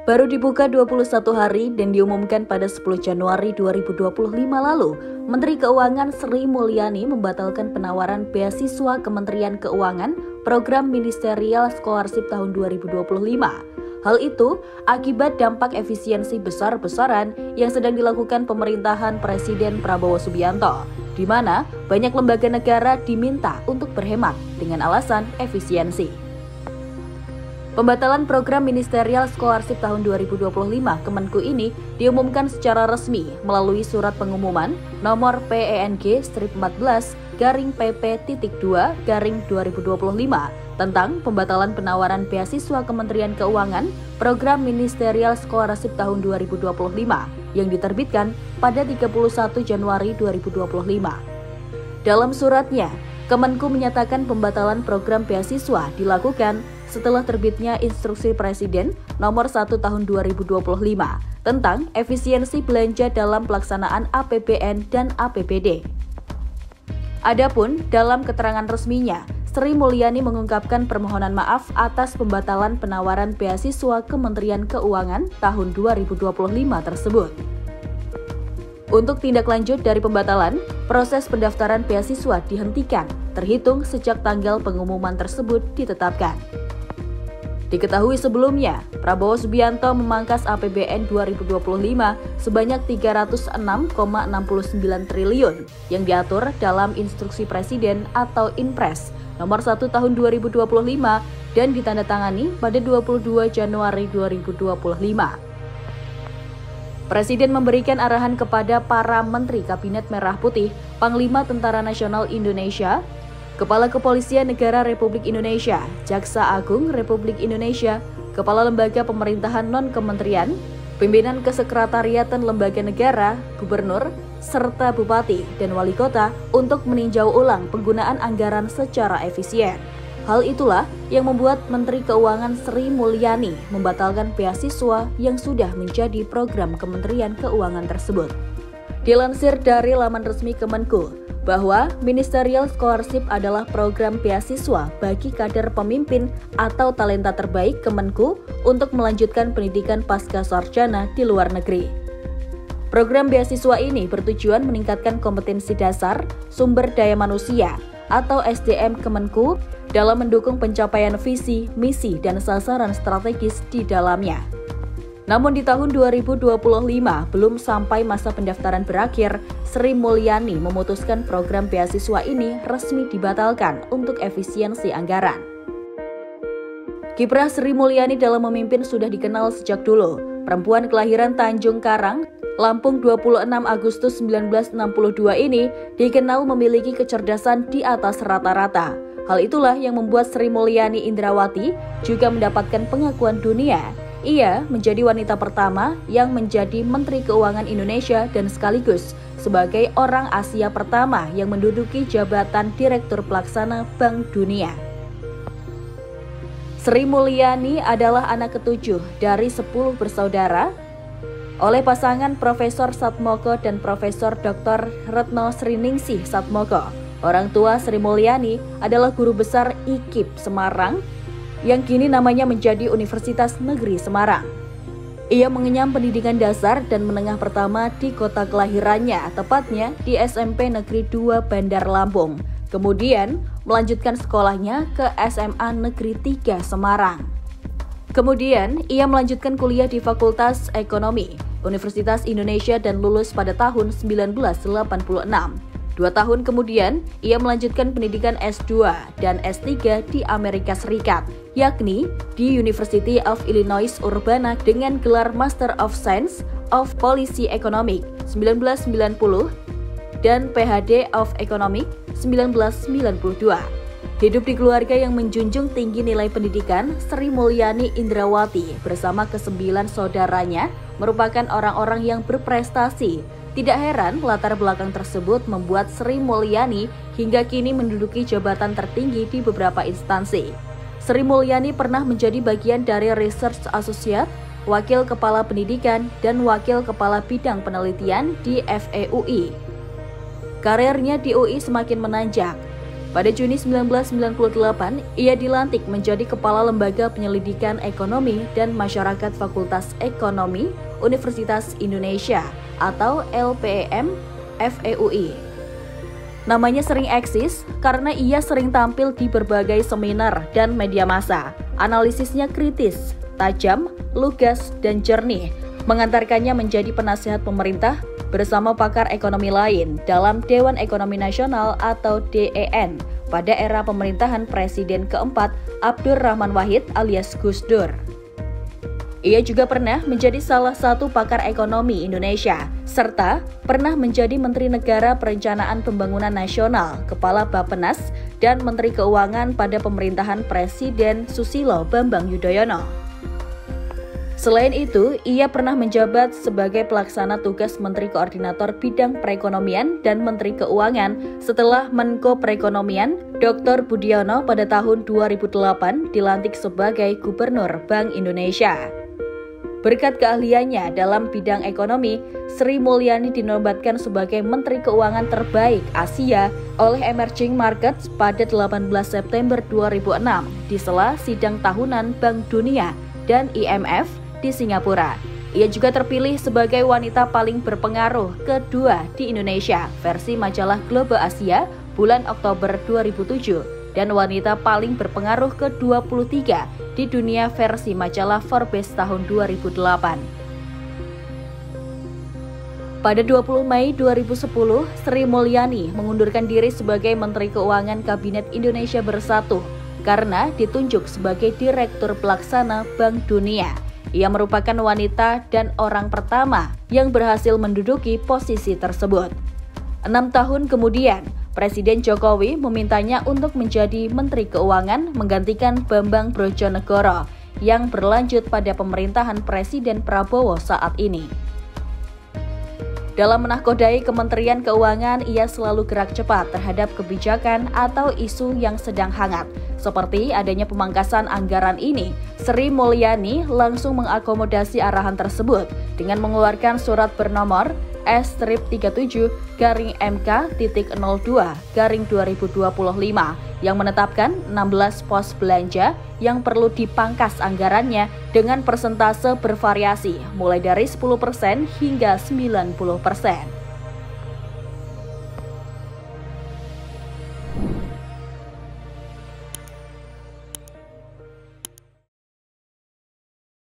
Baru dibuka 21 hari dan diumumkan pada 10 Januari 2025 lalu, Menteri Keuangan Sri Mulyani membatalkan penawaran beasiswa Kementerian Keuangan Program Ministerial Scholarship tahun 2025. Hal itu akibat dampak efisiensi besar-besaran yang sedang dilakukan pemerintahan Presiden Prabowo Subianto, di mana banyak lembaga negara diminta untuk berhemat dengan alasan efisiensi. Pembatalan program Ministerial Scholarship tahun 2025 Kemenku ini diumumkan secara resmi melalui surat pengumuman nomor PENG-14/PP.2/2025 tentang pembatalan penawaran beasiswa Kementerian Keuangan Program Ministerial Scholarship tahun 2025 yang diterbitkan pada 31 Januari 2025. Dalam suratnya, Kemenku menyatakan pembatalan program beasiswa dilakukan setelah terbitnya Instruksi Presiden Nomor 1 Tahun 2025 tentang efisiensi belanja dalam pelaksanaan APBN dan APBD. Adapun dalam keterangan resminya, Sri Mulyani mengungkapkan permohonan maaf atas pembatalan penawaran beasiswa Kementerian Keuangan tahun 2025 tersebut. Untuk tindak lanjut dari pembatalan, proses pendaftaran beasiswa dihentikan, terhitung sejak tanggal pengumuman tersebut ditetapkan. Diketahui sebelumnya, Prabowo Subianto memangkas APBN 2025 sebanyak 306,69 triliun yang diatur dalam Instruksi Presiden atau Inpres Nomor 1 Tahun 2025 dan ditandatangani pada 22 Januari 2025. Presiden memberikan arahan kepada para Menteri Kabinet Merah Putih, Panglima Tentara Nasional Indonesia, Kepala Kepolisian Negara Republik Indonesia, Jaksa Agung Republik Indonesia, Kepala Lembaga Pemerintahan Non-Kementerian, Pimpinan Kesekretariatan Lembaga Negara, Gubernur, serta Bupati dan Wali Kota untuk meninjau ulang penggunaan anggaran secara efisien. Hal itulah yang membuat Menteri Keuangan Sri Mulyani membatalkan beasiswa yang sudah menjadi program Kementerian Keuangan tersebut. Dilansir dari laman resmi Kemenku, bahwa Ministerial Scholarship adalah program beasiswa bagi kader pemimpin atau talenta terbaik Kemenku untuk melanjutkan pendidikan pasca sarjana di luar negeri. Program beasiswa ini bertujuan meningkatkan kompetensi dasar sumber daya manusia atau SDM Kemenku dalam mendukung pencapaian visi, misi, dan sasaran strategis di dalamnya. Namun di tahun 2025, belum sampai masa pendaftaran berakhir, Sri Mulyani memutuskan program beasiswa ini resmi dibatalkan untuk efisiensi anggaran. Kiprah Sri Mulyani dalam memimpin sudah dikenal sejak dulu. Perempuan kelahiran Tanjung Karang, Lampung 26 Agustus 1962 ini dikenal memiliki kecerdasan di atas rata-rata. Hal itulah yang membuat Sri Mulyani Indrawati juga mendapatkan pengakuan dunia. Ia menjadi wanita pertama yang menjadi Menteri Keuangan Indonesia dan sekaligus sebagai orang Asia pertama yang menduduki jabatan Direktur Pelaksana Bank Dunia. Sri Mulyani adalah anak ketujuh dari 10 bersaudara oleh pasangan Profesor Satmoko dan Profesor Dr. Retno Sriningsih Satmoko. Orang tua Sri Mulyani adalah guru besar IKIP Semarang yang kini namanya menjadi Universitas Negeri Semarang. Ia mengenyam pendidikan dasar dan menengah pertama di kota kelahirannya, tepatnya di SMP Negeri 2 Bandar Lampung. Kemudian melanjutkan sekolahnya ke SMA Negeri 3 Semarang. Kemudian ia melanjutkan kuliah di Fakultas Ekonomi Universitas Indonesia dan lulus pada tahun 1986. 2 tahun kemudian, ia melanjutkan pendidikan S2 dan S3 di Amerika Serikat, yakni di University of Illinois Urbana dengan gelar Master of Science of Policy Economic 1990 dan PhD of Economic 1992. Hidup di keluarga yang menjunjung tinggi nilai pendidikan, Sri Mulyani Indrawati bersama ke-9 saudaranya merupakan orang-orang yang berprestasi. Tidak heran latar belakang tersebut membuat Sri Mulyani hingga kini menduduki jabatan tertinggi di beberapa instansi. Sri Mulyani pernah menjadi bagian dari Research Associate, Wakil Kepala Pendidikan, dan Wakil Kepala Bidang Penelitian di FEUI. Karirnya di UI semakin menanjak. Pada Juni 1998, ia dilantik menjadi Kepala Lembaga Penyelidikan Ekonomi dan Masyarakat Fakultas Ekonomi Universitas Indonesia atau LPEM FEUI. Namanya sering eksis karena ia sering tampil di berbagai seminar dan media massa. Analisisnya kritis, tajam, lugas, dan jernih, mengantarkannya menjadi penasihat pemerintah bersama pakar ekonomi lain dalam Dewan Ekonomi Nasional atau DEN pada era pemerintahan Presiden keempat Abdurrahman Wahid alias Gus Dur. Ia juga pernah menjadi salah satu pakar ekonomi Indonesia, serta pernah menjadi Menteri Negara Perencanaan Pembangunan Nasional, Kepala Bappenas, dan Menteri Keuangan pada pemerintahan Presiden Susilo Bambang Yudhoyono. Selain itu, ia pernah menjabat sebagai pelaksana tugas Menteri Koordinator Bidang Perekonomian dan Menteri Keuangan setelah Menko Perekonomian Dr. Budiono pada tahun 2008 dilantik sebagai Gubernur Bank Indonesia. Berkat keahliannya dalam bidang ekonomi, Sri Mulyani dinobatkan sebagai Menteri Keuangan terbaik Asia oleh Emerging Markets pada 18 September 2006 di sela sidang tahunan Bank Dunia dan IMF di Singapura. Ia juga terpilih sebagai wanita paling berpengaruh kedua di Indonesia versi majalah Global Asia bulan Oktober 2007 dan wanita paling berpengaruh ke-23 di dunia versi majalah Forbes tahun 2008. Pada 20 Mei 2010, Sri Mulyani mengundurkan diri sebagai Menteri Keuangan Kabinet Indonesia Bersatu karena ditunjuk sebagai Direktur Pelaksana Bank Dunia. Ia merupakan wanita dan orang pertama yang berhasil menduduki posisi tersebut. 6 tahun kemudian, Presiden Jokowi memintanya untuk menjadi Menteri Keuangan menggantikan Bambang Brojonegoro yang berlanjut pada pemerintahan Presiden Prabowo saat ini. Dalam menahkodai Kementerian Keuangan, ia selalu gerak cepat terhadap kebijakan atau isu yang sedang hangat. Seperti adanya pemangkasan anggaran ini, Sri Mulyani langsung mengakomodasi arahan tersebut dengan mengeluarkan surat bernomor S-37-MK.02-2025 yang menetapkan 16 pos belanja yang perlu dipangkas anggarannya dengan persentase bervariasi mulai dari 10% hingga 90%.